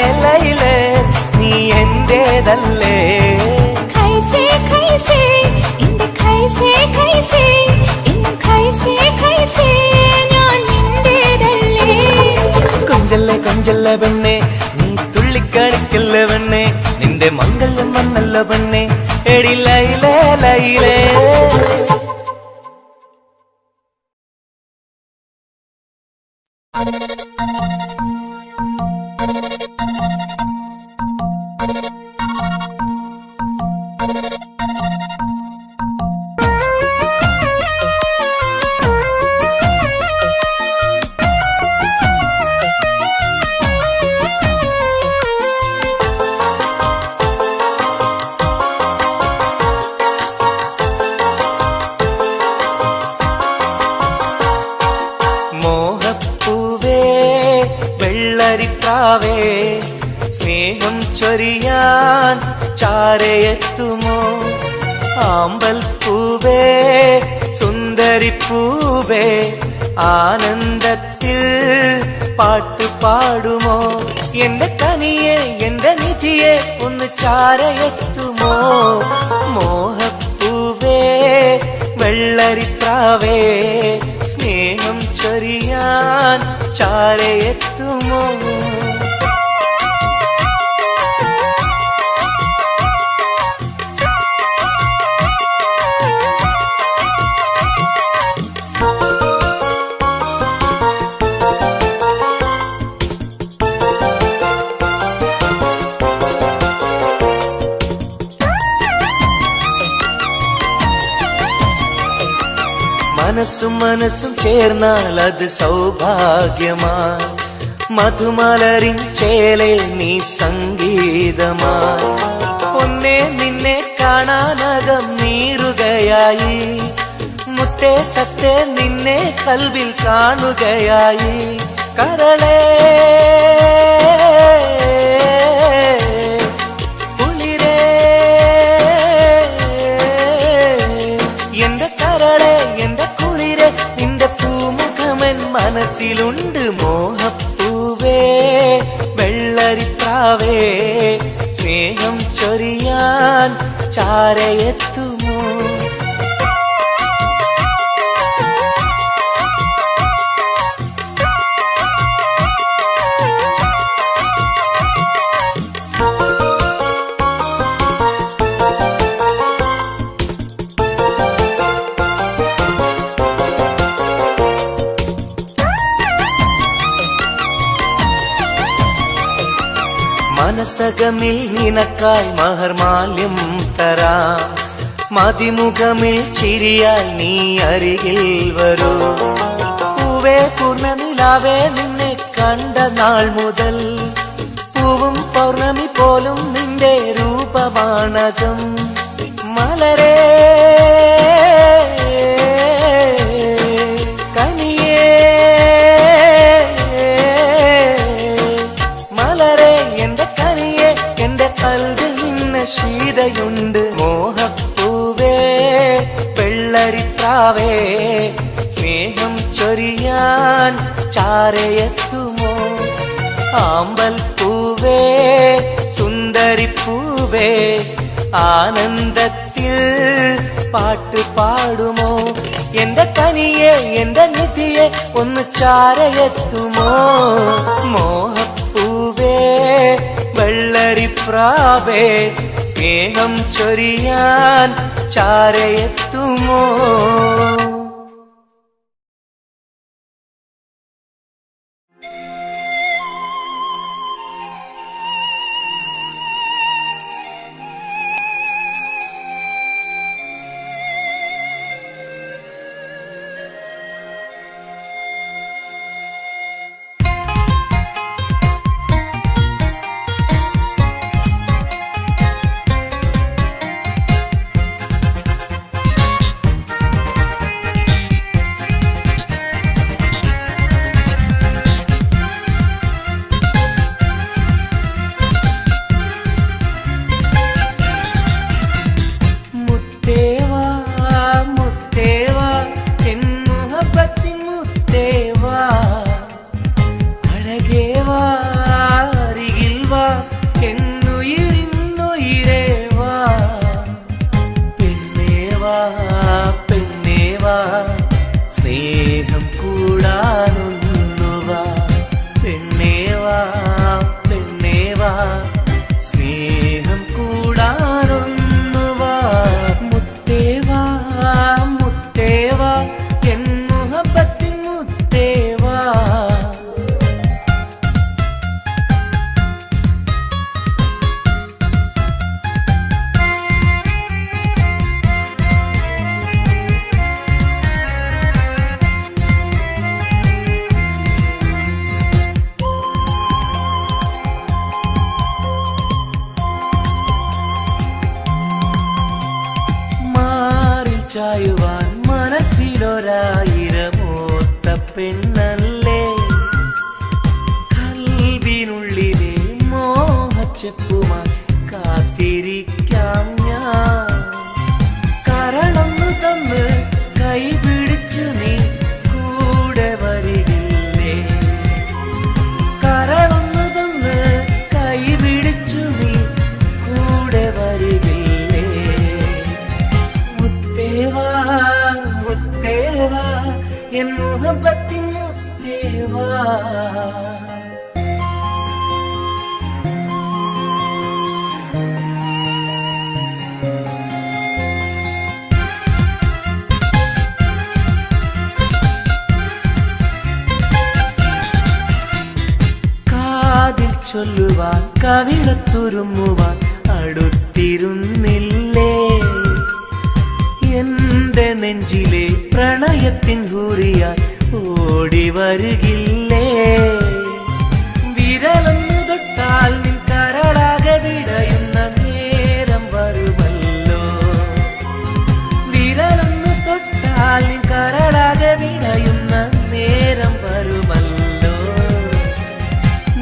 നീ എന്റേതല്ലേ ഞാൻ നിന്റേതല്ലേ കൊഞ്ചല്ല പെണ്ണെ, നീ തുള്ളിക്കളിക്കല്ല പെണ്ണെ, നിന്റെ മംഗല്യം വന്നല്ല പെണ്ണെ, എടി ലൈലേ ലൈലേ. മോഹപ്പൂവേ വെള്ളരിപ്രാവേ, സ്നേഹം ചൊരിയാൻ ചാരയെത്തുമോ? ആമ്പൽ പൂവേ സുന്ദരിപ്പൂവേ, ആനന്ദത്തിൽ പാട്ടു പാടുമോ? എന്റെ കനിയെ എന്റെ നിധിയെ ഒന്ന് ചാരയെത്തുമോ? മോഹപ്പൂവേ വെള്ളരിപ്രാവേ, സ്നേഹം ചൊരിയാൻ ചാരയെത്തുമോ? മനസ്സും മനസ്സും ചേർന്നാൽ അത് സൗഭാഗ്യമാ, മധുമലരിൻ ചേലെ നീ സംഗീതമാ. പൊന്നെ നിന്നെ കാണാനകം നീറുകയായി, മുത്തേ സത്തേ നിന്നെ കൽവിൽ കാണുകയായി. കരളേ കുളിരേ എന്റെ കരളേ എന്റെ കുളിരേ, നിന്റെ പൂമുഖമൻ മനസ്സിലുണ്ട്. മോഹപ്പൂവേ വെള്ളരിപ്രാവേ, സ്നേഹം ചൊരിയാൻ ചാരയെത്തുമോ? മനസകമിൽ നിനക്കായി മഹർമാല്യം തരാം, മതിമുഖമിൽ ചിരിയാൽ നീ അരികിൽ വരൂ. പൂവേ പൂർണ്ണനിലാവേ നിന്നെ കണ്ട നാൾ മുതൽ, പൂവും പൗർണമി പോലും നിന്റെ രൂപമാണകം. മലരേ കനിയേ മലരേ എന്റെ കനിയെ എന്റെ കൽവിൽ നിന്ന ശീതയുണ്ട്. മോഹപ്പൂവേ വെള്ളരിപ്രാവേ, സ്നേഹം ചൊരിയാൻ ചാരയെത്തുമോ? ആമ്പൽ പൂവേ സുന്ദരിപ്പൂവേ, ആനന്ദത്തിൽ പാട്ട് പാടുമോ? എന്റെ കനിയെ എന്റെ നിധിയെ ഒന്ന് ചാരയെത്തുമോ? മോഹപ്പൂവേ വെള്ളരിപ്രാവേ, സ്നേഹം ചൊരിയാൻ ചാരയെത്തുമോ? ആയിരമോത്ത പെണ്ണല്ലേ കൽവിനുള്ളിലെ മോഹച്ചെപ്പുമായി കാത്തിരിക്കാം ഞാൻ കരളൊന്നു തന്ന് കൈപിടിച്ചു നീ കൂടെ വരികില്ലേ കരളൊന്നു തന്ന് കൈപിടിച്ചു നീ കൂടെ വരികില്ലേ മുത്തേവാ മുത്തേവാ എൻ മുഹബത്തിൻ മുത്തേവാ ചൊല്ലുവാൻ കവിളത്തുരുമ്മുവാൻ അടുത്തിരുന്നില്ലേ എന്റെ നെഞ്ചിലെ പ്രണയത്തിൻ ഹൂറിയാൻ ഓടി വരുകില്ലേ വിരലൊന്നു തൊട്ടാൽ നിൻ കരളാകെ വിടയുന്ന നേരം വരുമല്ലോ വിരലൊന്നു തൊട്ടാൽ നിൻ കരളാകെ വിടയുന്ന നേരം വരുമല്ലോ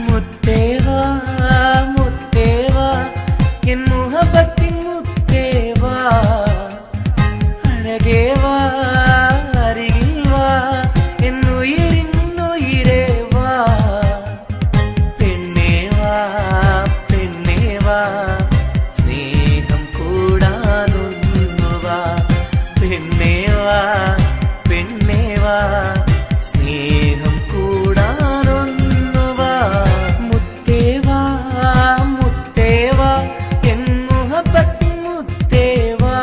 മുത്തേവാ മുത്തേവാ എൻ മുഹബത്തിൻ മുത്തേവാ അഴകേവാ അരികിൽ വാ എന്നുയിരിന്നുയിരേ വാ പെണ്ണേവാ പെണ്ണേവാ സ്നേഹം കൂടാനൊന്നുവാ പെണ്ണേവാ പെണ്ണേവാ സ്നേഹം കൂടാനൊന്നുവാ മുത്തേവാ മുത്തേവാ എൻ മുഹബത്തിൻ മുത്തേവാ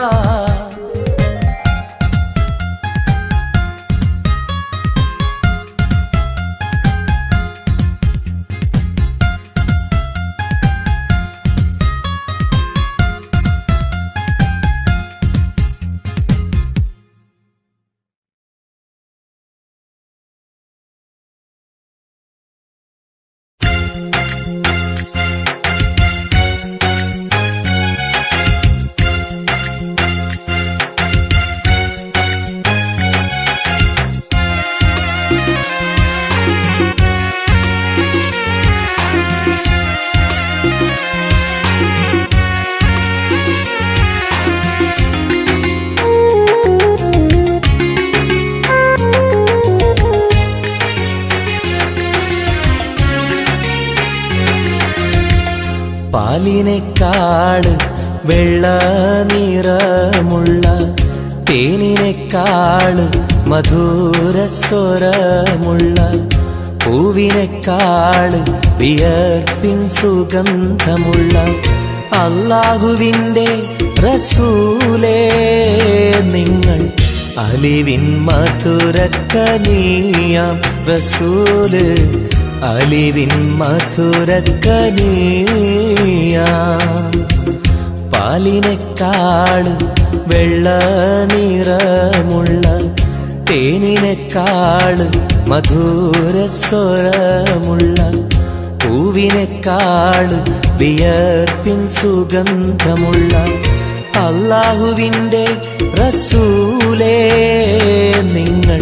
പാലിനെക്കാട് വെള്ള നിറമുള്ള തേനിനെക്കാട് മധുരസ്വരമുള്ള പൂവിനെക്കാട് വിയർപ്പിൻ സുഗന്ധമുള്ള അല്ലാഹുവിൻ്റെ റസൂലേ നിങ്ങൾ അലിവിൻ മധുരക്കനിയാം റസൂല് അലിവിൻ മധുരക്കനിയാം പാലിനെക്കാട് വെള്ള നിറമുള്ള തേനിനെക്കാട് മധുരസ്വരമുള്ള പൂവിനെക്കാട് വിയർപ്പിൻ സുഗന്ധമുള്ള അല്ലാഹുവിൻ്റെ റസൂലേ നിങ്ങൾ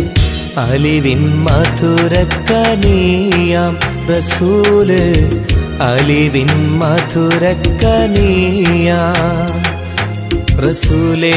അലിവിൻ മധുരക്കനിയാം റസൂല് അലിവിൻ മധുരക്കനിയാം റസൂലേ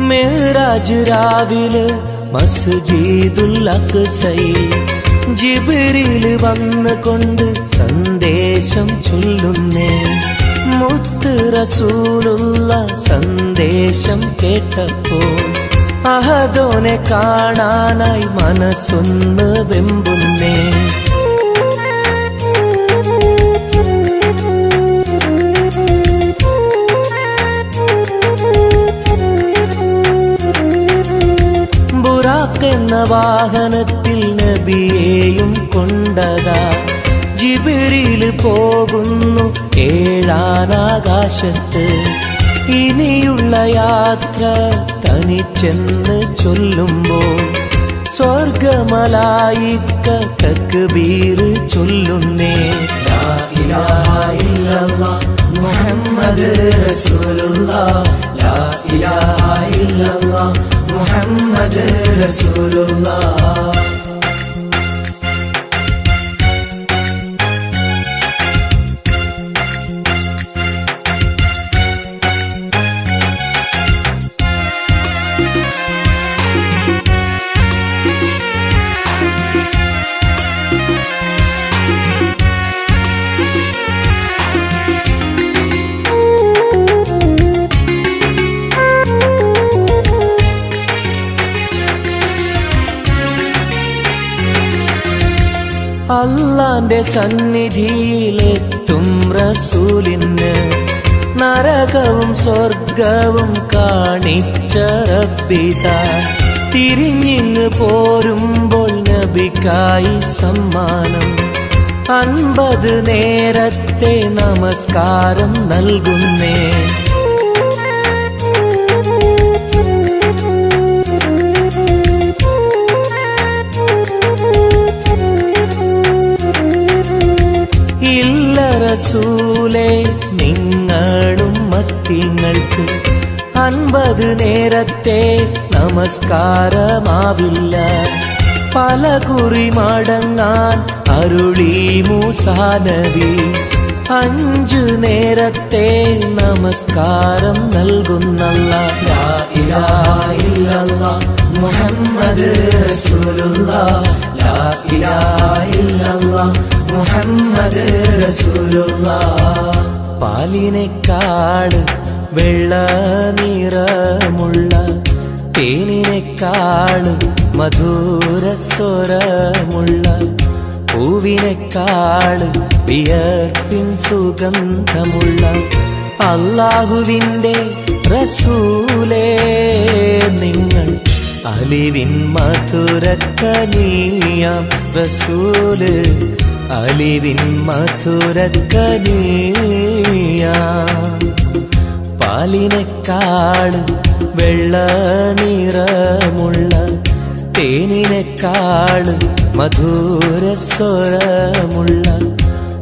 മെഹ്റാജ് രാവിലെ മസ്ജിദുൽ അഖ്സയിൽ ജിബ്രീൽ വന്നുകൊണ്ട് സന്ദേശം ചൊല്ലുന്നേ മുത്ത് റസൂലുള്ള സന്ദേശം കേട്ടപ്പോൾ അഹദോനെ കാണാനായി മനസ്സൊന്ന് വെമ്പുന്നേ വാഹനത്തിൽ നബിയെയും കൊണ്ടതാ ജിബ്രീൽ പോകുന്നു ഏഴാനാകാശത്ത്. ഇനിയുള്ള യാത്ര തനിച്ചെന്ന് ചൊല്ലുമ്പോൾ സ്വർഗമലായിക്ക തക്ബീർ ചൊല്ലുന്നേ. ലാ ഇലാഹ ഇല്ലല്ലാഹ് മുഹമ്മദ് റസൂലുള്ളാഹ്, ലാ ഇലാഹ ഇല്ലല്ലാഹ് മുഹമ്മദ് റസൂലുള്ളാഹ്. അല്ലാന്റെ സന്നിധിയിലെത്തും റസൂലിന് നരകവും സ്വർഗവും കാണിച്ച റബ്ബിതാ. തിരിഞ്ഞിങ്ങ് പോരുമ്പോൾ നബിക്കായി സമ്മാനം 50 നേരത്തെ നമസ്കാരം നൽകുന്നേ. റസൂലേ നിങ്ങളും മത്തിങ്ങൾക്ക് 50 നേരത്തെ നമസ്കാരമാവില്ല. പല കുറി മടങ്ങാൻ അരുളി മൂസാ നബി. 5 നേരത്തെ നമസ്കാരം നൽകുന്നല്ലാഹ്. ലാ ഇലാഹ ഇല്ലല്ലാഹ് മുഹമ്മദ് റസൂലുള്ളാഹ്, ലാ ഇലാഹ ഇല്ലല്ലാഹ് മുഹമ്മദ് റസൂലുള്ളാഹ്. പാലിനെക്കാട് വെള്ള നിറമുള്ള തേനിനെക്കാട് മധുരസ്വരമുള്ള പൂവിനെക്കാട് വിയർപ്പിൻ സുഗന്ധമുള്ള അല്ലാഹുവിൻ്റെ റസൂലേ നിങ്ങൾ അലിവിൻ മധുരക്കനിയാം റസൂല്, അലിവിൻ മധുരക്കനിയാം. പാലിനെക്കാട് വെള്ള നിറമുള്ള തേനിനെക്കാട് മധുരസ്വരമുള്ള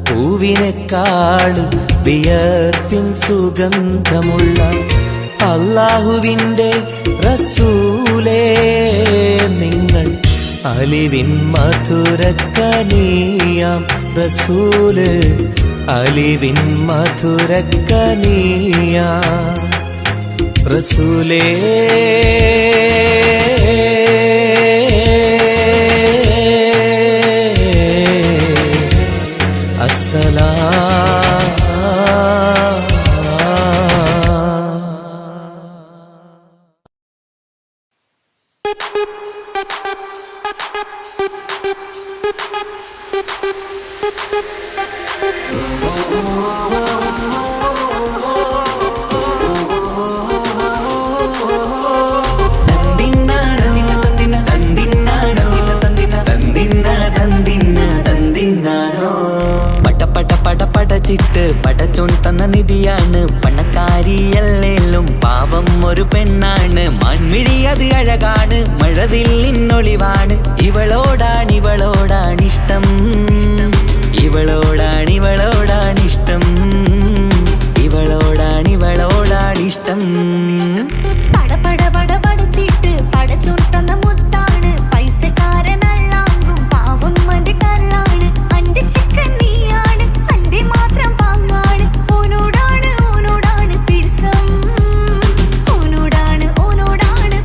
പൂവിനെക്കാട് വിയർപ്പിൻ സുഗന്ധമുള്ള അല്ലാഹുവിൻ്റെ റസൂലേ നിങ്ങൾ അലിവിൻ മധുരക്കനിയാം റസൂല്, അലിവിൻ മധുരക്കനിയാം റസൂലേ. പടച്ചിട്ട് പടച്ചോൻ തന്ന നിധിയാണ് പണക്കാരിയല്ലേലും പാവം ഒരു പെണ്ണാണ്. മൺമിഴി അത് അഴകാണ്, മഴവില്ലിന്നൊളിവാണ്. ഇവളോടാണിഷ്ടം, ഇവളോടാണിഷ്ടം, ഇവളോടാണിഷ്ടം. പടച്ചിട്ട് പടച്ചോൻ തന്ന മുത്താണ്, പൈസക്കാരനല്ലാങ്കും പാവം മന്റെ കല്ലാണ്. അന്റെ ചിക്കൻ നീയാണ്, അന്റെ മാത്രം പാങ്ങാണ്. ഓനോടാണ് പിരിസം, ഓനോടാണ്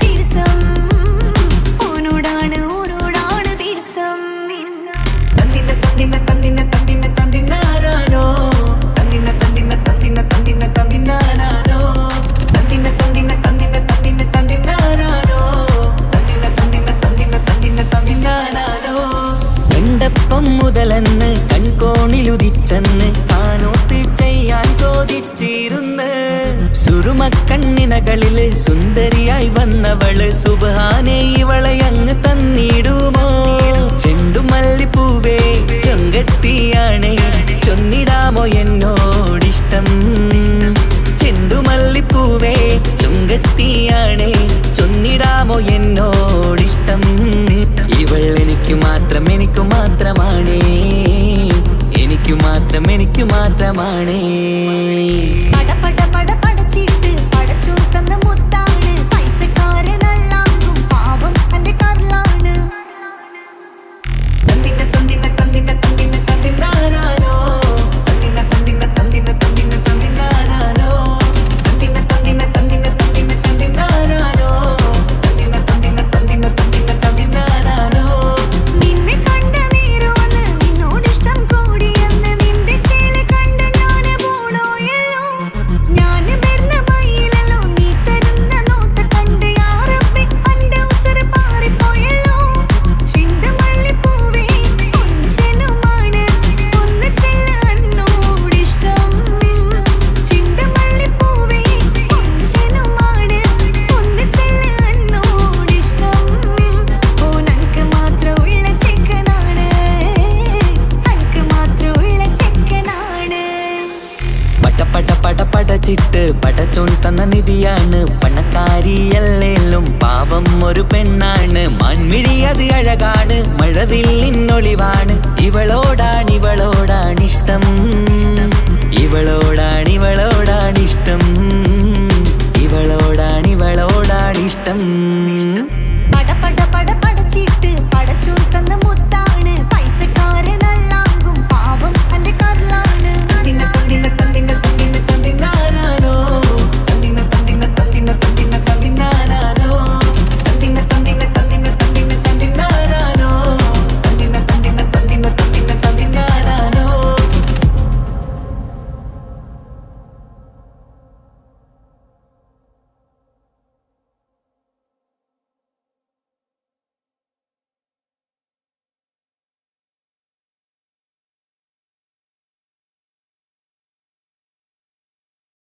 പിരിസം, ഓനോടാണ് പിരിസം. തന്തിന തന്തിന തന്തിന തന്തിന തന്തിനാനോ, തന്തിന തന്തിന തന്തിന തന്തിന തന്തിനാനോ, തന്തിന തന്തിന തന്തിന തന്തിന തന്തിനാനോ, തന്തിന തന്തിന തന്തിന തന്തിന തന്തിനാനോ. എണ്ടപ്പം മുതലെന്ന് കൺകോണിലുദിച്ചെന്ന് കാനോത്ത് ചെയ്യാൻ ചോദിച്ചിരുന്ന് സുറുമക്കണ്ണിനകളില് സുന്ദരിയായി വന്നവള് സുബ്ഹാനേ ഇവളെ അങ്ങ് തന്നിടുമോ ചെണ്ടുമല്ലിപ്പൂവേ ചൊങ്കത്തിയാണ് ചൊന്നിടാമോ എന്നോടിഷ്ടം ചെണ്ടുമല്ലിപ്പൂവേ ചൊങ്കത്തിയാണ് ചൊന്നിടാമോ എന്നോടിഷ്ടം ഇവൾ എനിക്ക് മാത്രം എനിക്കു മാത്രമാണേ എനിക്കു മാത്രം എനിക്കു മാത്രമാണേ പട പട പട പടച്ചിട്ട് പടച്ചോൻ തന്ന മുത്താണ് പൈസക്കാരനല്ലാങ്കും പാവം എന്റെ കർലാണ് തന്തിന തന്തിന തന്തിന തന്തിന തന്തിനാനാനോ തന്തിന തന്തിന തന്തിന തന്തിന തന്തിനാനാനോ തന്തിന തന്തിന തന്തിന തന്തിന തന്തിനാനാനോ തന്തിന തന്തിന തന്തിന തന്തിന തന്തിനാനാനോ നിന്നെ കണ്ട നേരം വന്ന് നിന്നോടിഷ്ടം കൂടിയെന്ന് നിന്റെ ചേല് കണ്ട് ഞാന് പോണോയല്ലോ ഞാന് വരുന്ന വഴിയിലല്ലോ നീ തരുന്ന നോട്ട് കണ്ട് യാ റബ്ബി എന്റെ ഉസിര് പാറിപ്പോയല്ലോ ചെണ്ടുമല്ലിപ്പൂവേ കൊഞ്ചനുമാണ് ഒന്ന് ചെല്ല് എന്നോടിഷ്ടം ചെണ്ടുമല്ലിപ്പൂവേ കൊഞ്ചനുമാണ് ഒന്ന് ചെല്ല് എന്നോടിഷ്ടം ഓ നനക്ക് മാത്രമുള്ള ചെക്കനാണ് നനക്ക് മാത്രമുള്ള ചെക്കനാണ് പട പട പട പടച്ചിട്ട് പടച്ചോൻ തന്ന നിധിയാണ് പണക്കാരിയല്ലേലും പാവം ഒരു പെണ്ണാണ് മാൻമിഴി അത് അഴകാണ് മഴവില്ലിന്നൊളിവാണ് ഇവളോടാണിഷ്ടം